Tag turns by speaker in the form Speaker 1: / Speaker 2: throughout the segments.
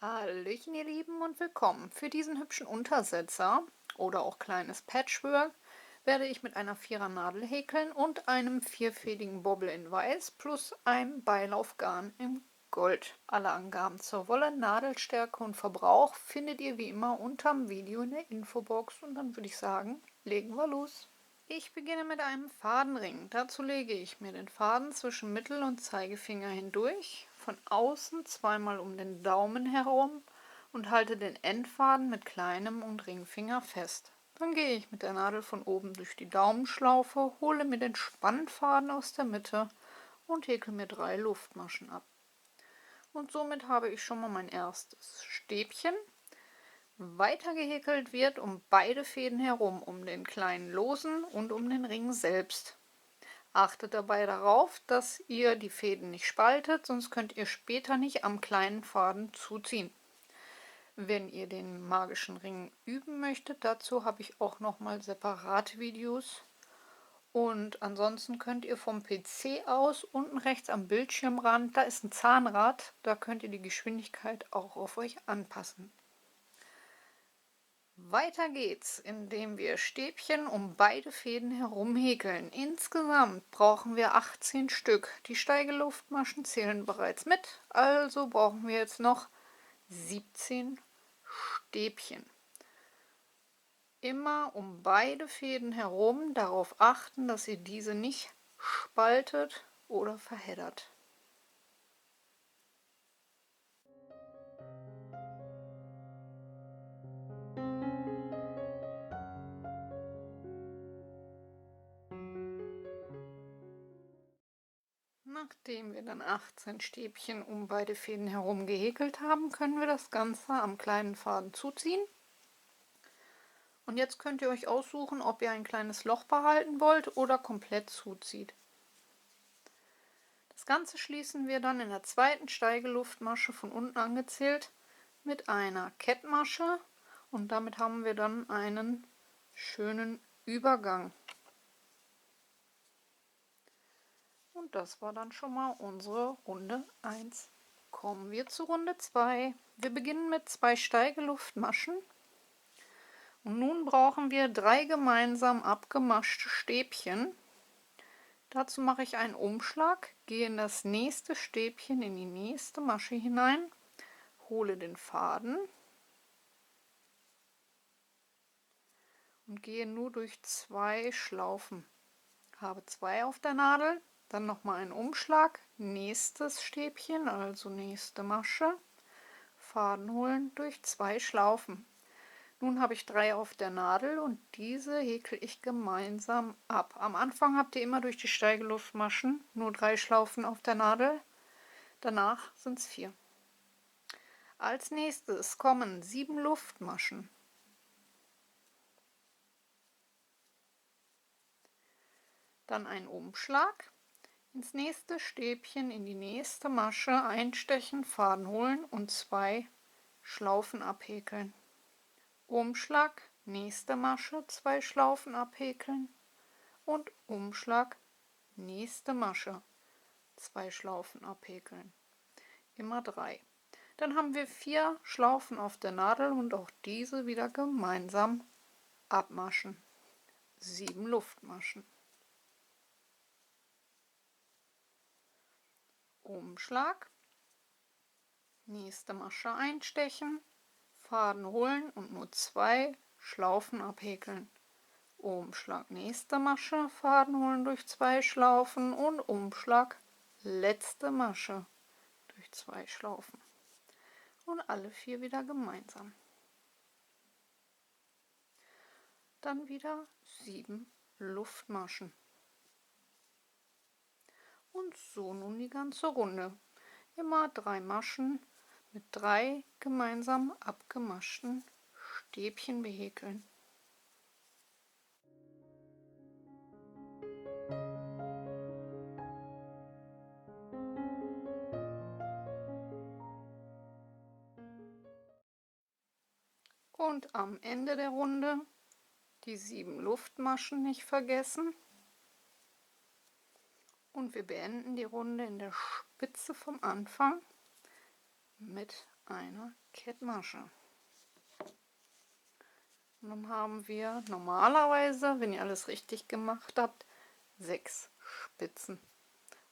Speaker 1: Hallöchen ihr Lieben und willkommen. Für diesen hübschen Untersetzer oder auch kleines Patchwork werde ich mit einer Vierer-Nadel häkeln und einem vierfädigen Bobbel in Weiß plus einem Beilaufgarn in Gold. Alle Angaben zur Wolle, Nadelstärke und Verbrauch findet ihr wie immer unterm Video in der Infobox und dann würde ich sagen, legen wir los. Ich beginne mit einem Fadenring. Dazu lege ich mir den Faden zwischen Mittel- und Zeigefinger hindurch, von außen zweimal um den Daumen herum und halte den Endfaden mit kleinem und Ringfinger fest. Dann gehe ich mit der Nadel von oben durch die Daumenschlaufe, hole mir den Spannfaden aus der Mitte und häkel mir 3 Luftmaschen ab. Und somit habe ich schon mal mein erstes Stäbchen. Weiter gehäkelt wird um beide Fäden herum, um den kleinen losen und um den Ring selbst. Achtet dabei darauf, dass ihr die Fäden nicht spaltet, sonst könnt ihr später nicht am kleinen Faden zuziehen. Wenn ihr den magischen Ring üben möchtet, dazu habe ich auch nochmal separate Videos. Und ansonsten könnt ihr vom PC aus unten rechts am Bildschirmrand, da ist ein Zahnrad, da könnt ihr die Geschwindigkeit auch auf euch anpassen. Weiter geht's, indem wir Stäbchen um beide Fäden herum häkeln. Insgesamt brauchen wir 18 Stück. Die Steigeluftmaschen zählen bereits mit, also brauchen wir jetzt noch 17 Stäbchen. Immer um beide Fäden herum darauf achten, dass ihr diese nicht spaltet oder verheddert. Nachdem wir dann 18 Stäbchen um beide Fäden herum gehäkelt haben, können wir das Ganze am kleinen Faden zuziehen. Und jetzt könnt ihr euch aussuchen, ob ihr ein kleines Loch behalten wollt oder komplett zuzieht. Das Ganze schließen wir dann in der zweiten Steigeluftmasche von unten angezählt mit einer Kettmasche und damit haben wir dann einen schönen Übergang. Und das war dann schon mal unsere Runde 1. Kommen wir zu Runde 2. Wir beginnen mit 2 Steigeluftmaschen. Und nun brauchen wir 3 gemeinsam abgemaschte Stäbchen. Dazu mache ich einen Umschlag, gehe in das nächste Stäbchen in die nächste Masche hinein, hole den Faden und gehe nur durch 2 Schlaufen. Habe 2 auf der Nadel, dann nochmal einen Umschlag, nächstes Stäbchen, also nächste Masche, Faden holen durch 2 Schlaufen. Nun habe ich 3 auf der Nadel und diese häkel ich gemeinsam ab. Am Anfang habt ihr immer durch die Steigeluftmaschen nur 3 Schlaufen auf der Nadel, danach sind es 4. Als nächstes kommen 7 Luftmaschen. Dann ein Umschlag, ins nächste Stäbchen in die nächste Masche einstechen, Faden holen und 2 Schlaufen abhäkeln. Umschlag, nächste Masche, 2 Schlaufen abhäkeln und Umschlag, nächste Masche, 2 Schlaufen abhäkeln. Immer 3. Dann haben wir 4 Schlaufen auf der Nadel und auch diese wieder gemeinsam abmaschen. 7 Luftmaschen. Umschlag, nächste Masche einstechen, Faden holen und nur 2 Schlaufen abhäkeln. Umschlag, nächste Masche, Faden holen durch 2 Schlaufen und Umschlag, letzte Masche durch 2 Schlaufen. Und alle 4 wieder gemeinsam. Dann wieder 7 Luftmaschen. Und so nun die ganze Runde. Immer 3 Maschen mit 3 gemeinsam abgemaschten Stäbchen behäkeln. Und am Ende der Runde die 7 Luftmaschen nicht vergessen. Und wir beenden die Runde in der Spitze vom Anfang mit einer Kettmasche. Und dann haben wir normalerweise, wenn ihr alles richtig gemacht habt, 6 Spitzen.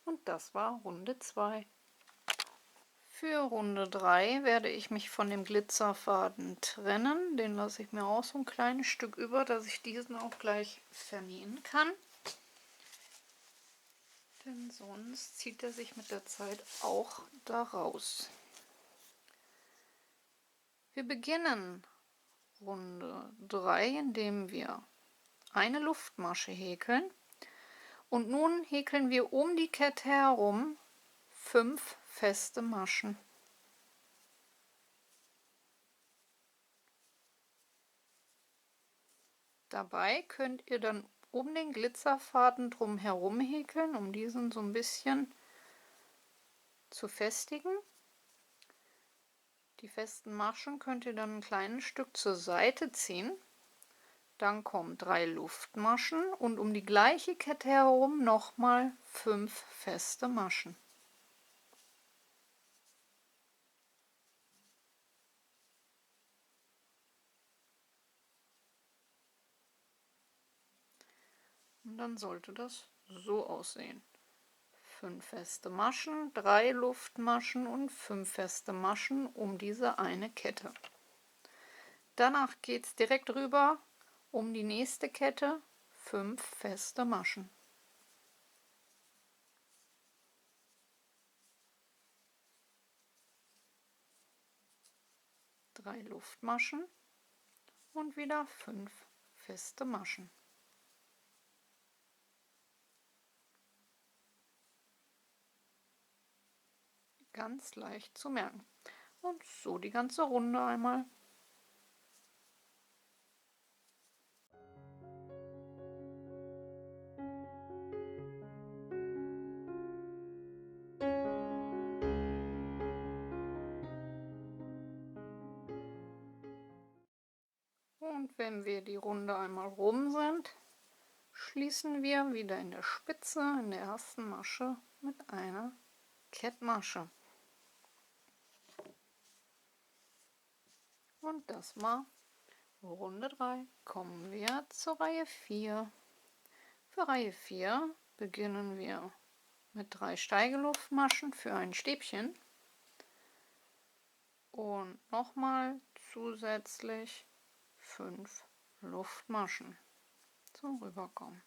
Speaker 1: Und das war Runde 2. Für Runde 3 werde ich mich von dem Glitzerfaden trennen. Den lasse ich mir auch so ein kleines Stück über, dass ich diesen auch gleich vernähen kann. Denn sonst zieht er sich mit der Zeit auch da raus. Wir beginnen Runde 3, indem wir eine Luftmasche häkeln. Und nun häkeln wir um die Kette herum 5 feste Maschen. Dabei könnt ihr dann um den Glitzerfaden drum herum häkeln, um diesen so ein bisschen zu festigen. Die festen Maschen könnt ihr dann ein kleines Stück zur Seite ziehen. Dann kommen 3 Luftmaschen und um die gleiche Kette herum nochmal 5 feste Maschen. Und dann sollte das so aussehen. 5 feste Maschen, 3 Luftmaschen und 5 feste Maschen um diese eine Kette. Danach geht es direkt rüber um die nächste Kette, 5 feste Maschen. 3 Luftmaschen und wieder 5 feste Maschen. Ganz leicht zu merken. Und so die ganze Runde einmal. Und wenn wir die Runde einmal rum sind, schließen wir wieder in der Spitze in der ersten Masche mit einer Kettmasche. Und das war Runde 3. Kommen wir zur Reihe 4. Für Reihe 4 beginnen wir mit 3 Steigeluftmaschen für ein Stäbchen und nochmal zusätzlich 5 Luftmaschen zum Rüberkommen.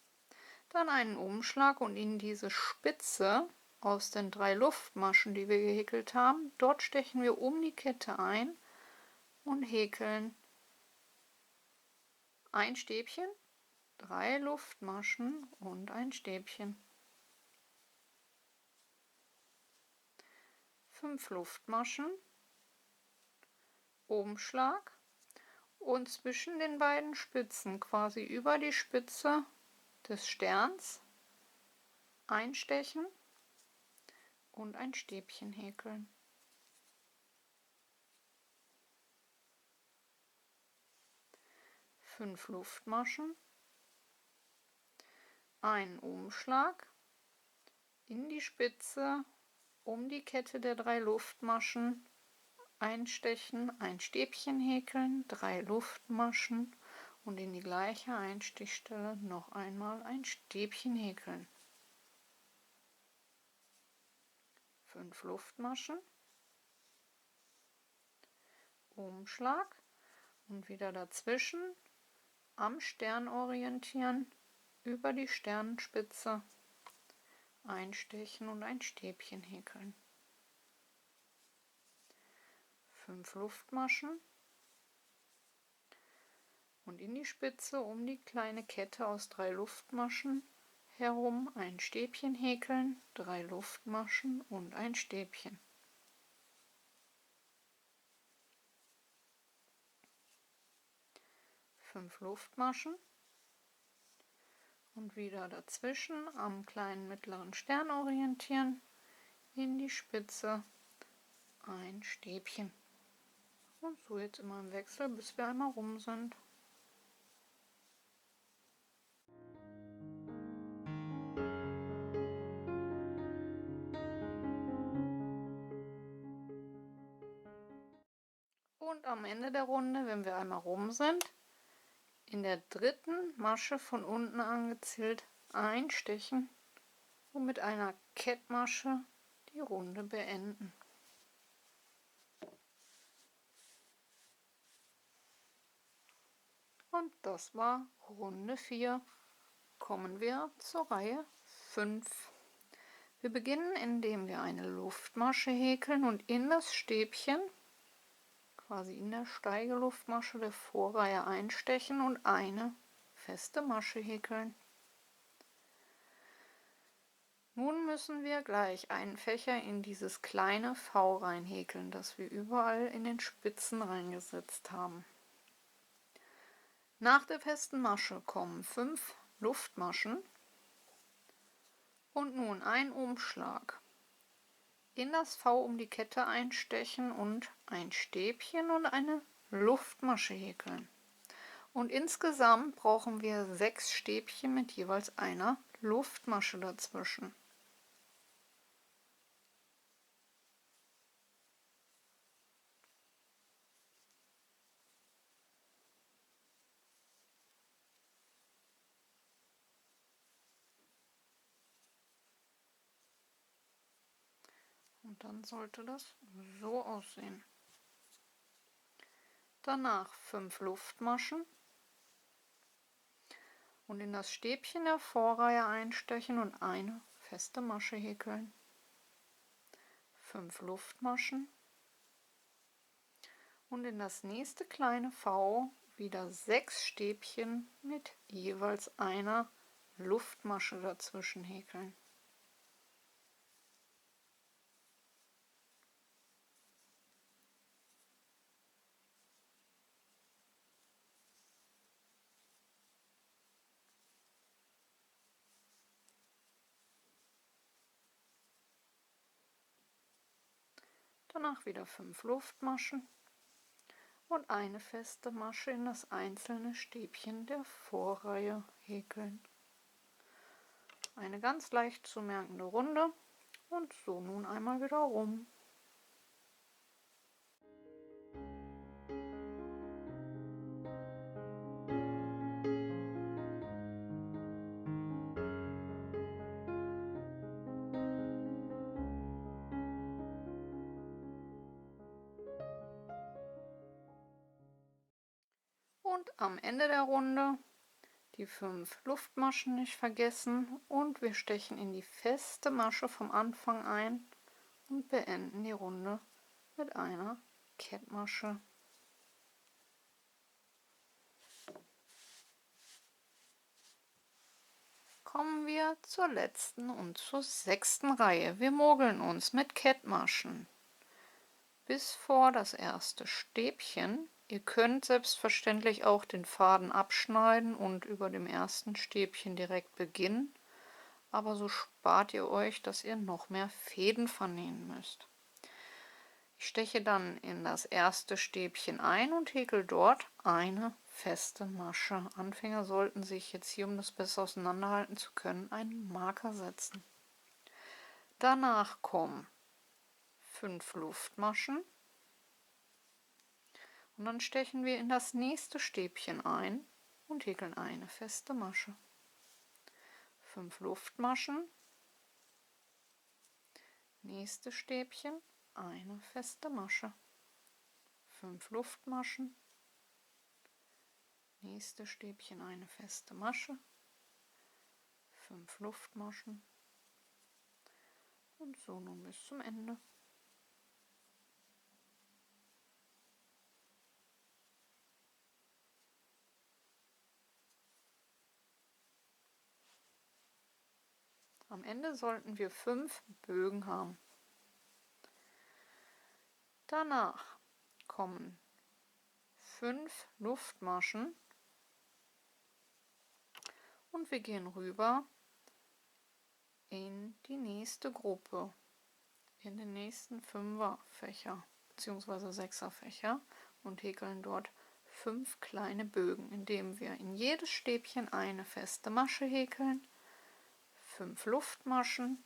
Speaker 1: Dann einen Umschlag und in diese Spitze aus den 3 Luftmaschen, die wir gehäkelt haben, dort stechen wir um die Kette ein und häkeln ein Stäbchen, 3 Luftmaschen und ein Stäbchen. 5 Luftmaschen, Umschlag und zwischen den beiden Spitzen, quasi über die Spitze des Sterns, einstechen und ein Stäbchen häkeln. 5 Luftmaschen, einen Umschlag, in die Spitze um die Kette der 3 Luftmaschen einstechen, ein Stäbchen häkeln, 3 Luftmaschen und in die gleiche Einstichstelle noch einmal ein Stäbchen häkeln. 5 Luftmaschen, Umschlag und wieder dazwischen am Stern orientieren, über die Sternenspitze einstechen und ein Stäbchen häkeln. 5 Luftmaschen und in die Spitze um die kleine Kette aus 3 Luftmaschen herum ein Stäbchen häkeln, 3 Luftmaschen und ein Stäbchen. 5 Luftmaschen und wieder dazwischen am kleinen mittleren Stern orientieren, in die Spitze ein Stäbchen. Und so jetzt immer im Wechsel, bis wir einmal rum sind. Und am Ende der Runde, wenn wir einmal rum sind, in der dritten Masche von unten angezielt einstechen und mit einer Kettmasche die Runde beenden. Und das war Runde 4. Kommen wir zur Reihe 5. Wir beginnen, indem wir eine Luftmasche häkeln und in das Stäbchen, quasi in der Steigeluftmasche der Vorreihe einstechen und eine feste Masche häkeln. Nun müssen wir gleich einen Fächer in dieses kleine V reinhäkeln, das wir überall in den Spitzen reingesetzt haben. Nach der festen Masche kommen 5 Luftmaschen und nun ein Umschlag. In das V um die Kette einstechen und ein Stäbchen und eine Luftmasche häkeln. Und insgesamt brauchen wir 6 Stäbchen mit jeweils einer Luftmasche dazwischen. Und dann sollte das so aussehen. Danach 5 Luftmaschen und in das Stäbchen der Vorreihe einstechen und eine feste Masche häkeln. 5 Luftmaschen und in das nächste kleine V wieder 6 Stäbchen mit jeweils einer Luftmasche dazwischen häkeln. Danach wieder 5 Luftmaschen und eine feste Masche in das einzelne Stäbchen der Vorreihe häkeln. Eine ganz leicht zu merkende Runde und so nun einmal wieder rum. Und am Ende der Runde die 5 Luftmaschen nicht vergessen und wir stechen in die feste Masche vom Anfang ein und beenden die Runde mit einer Kettmasche. Kommen wir zur letzten und zur 6. Reihe. Wir mogeln uns mit Kettmaschen bis vor das erste Stäbchen. Ihr könnt selbstverständlich auch den Faden abschneiden und über dem ersten Stäbchen direkt beginnen, aber so spart ihr euch, dass ihr noch mehr Fäden vernähen müsst. Ich steche dann in das erste Stäbchen ein und häkel dort eine feste Masche. Anfänger sollten sich jetzt hier, um das besser auseinanderhalten zu können, einen Marker setzen. Danach kommen 5 Luftmaschen und dann stechen wir in das nächste Stäbchen ein und häkeln eine feste Masche. 5 Luftmaschen, nächste Stäbchen, eine feste Masche. 5 Luftmaschen, nächste Stäbchen, eine feste Masche. 5 Luftmaschen und so nun bis zum Ende. Am Ende sollten wir 5 Bögen haben. Danach kommen 5 Luftmaschen und wir gehen rüber in die nächste Gruppe, in den nächsten 5er Fächer bzw. 6er Fächer und häkeln dort 5 kleine Bögen, indem wir in jedes Stäbchen eine feste Masche häkeln, 5 Luftmaschen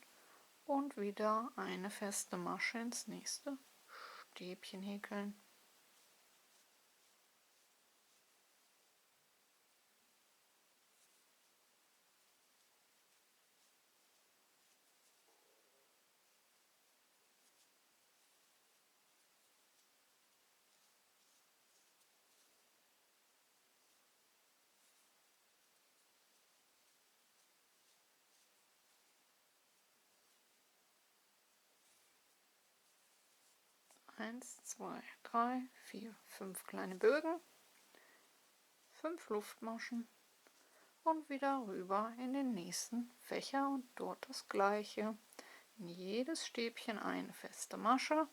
Speaker 1: und wieder eine feste Masche ins nächste Stäbchen häkeln. 1, 2, 3, 4, 5 kleine Bögen, 5 Luftmaschen und wieder rüber in den nächsten Fächer und dort das gleiche. In jedes Stäbchen eine feste Masche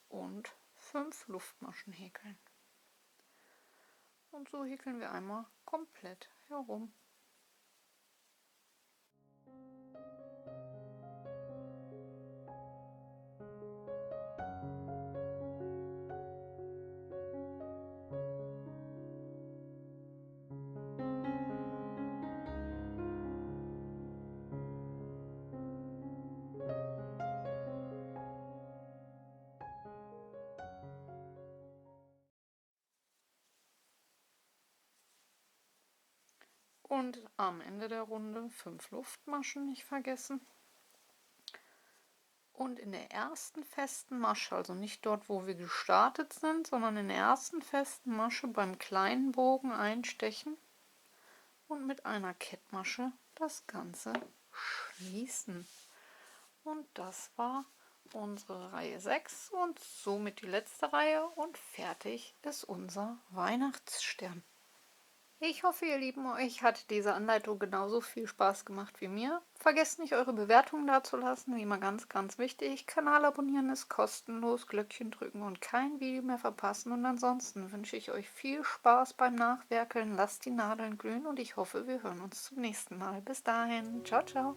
Speaker 1: und 5 Luftmaschen häkeln. Und so häkeln wir einmal komplett herum. Und am Ende der Runde 5 Luftmaschen nicht vergessen. Und in der ersten festen Masche, also nicht dort, wo wir gestartet sind, sondern in der ersten festen Masche beim kleinen Bogen einstechen und mit einer Kettmasche das Ganze schließen. Und das war unsere Reihe 6 und somit die letzte Reihe und fertig ist unser Weihnachtsstern. Ich hoffe, ihr Lieben, euch hat diese Anleitung genauso viel Spaß gemacht wie mir. Vergesst nicht, eure Bewertungen dazulassen, wie immer ganz, ganz wichtig. Kanal abonnieren ist kostenlos, Glöckchen drücken und kein Video mehr verpassen. Und ansonsten wünsche ich euch viel Spaß beim Nachwerkeln. Lasst die Nadeln glühen und ich hoffe, wir hören uns zum nächsten Mal. Bis dahin, ciao, ciao.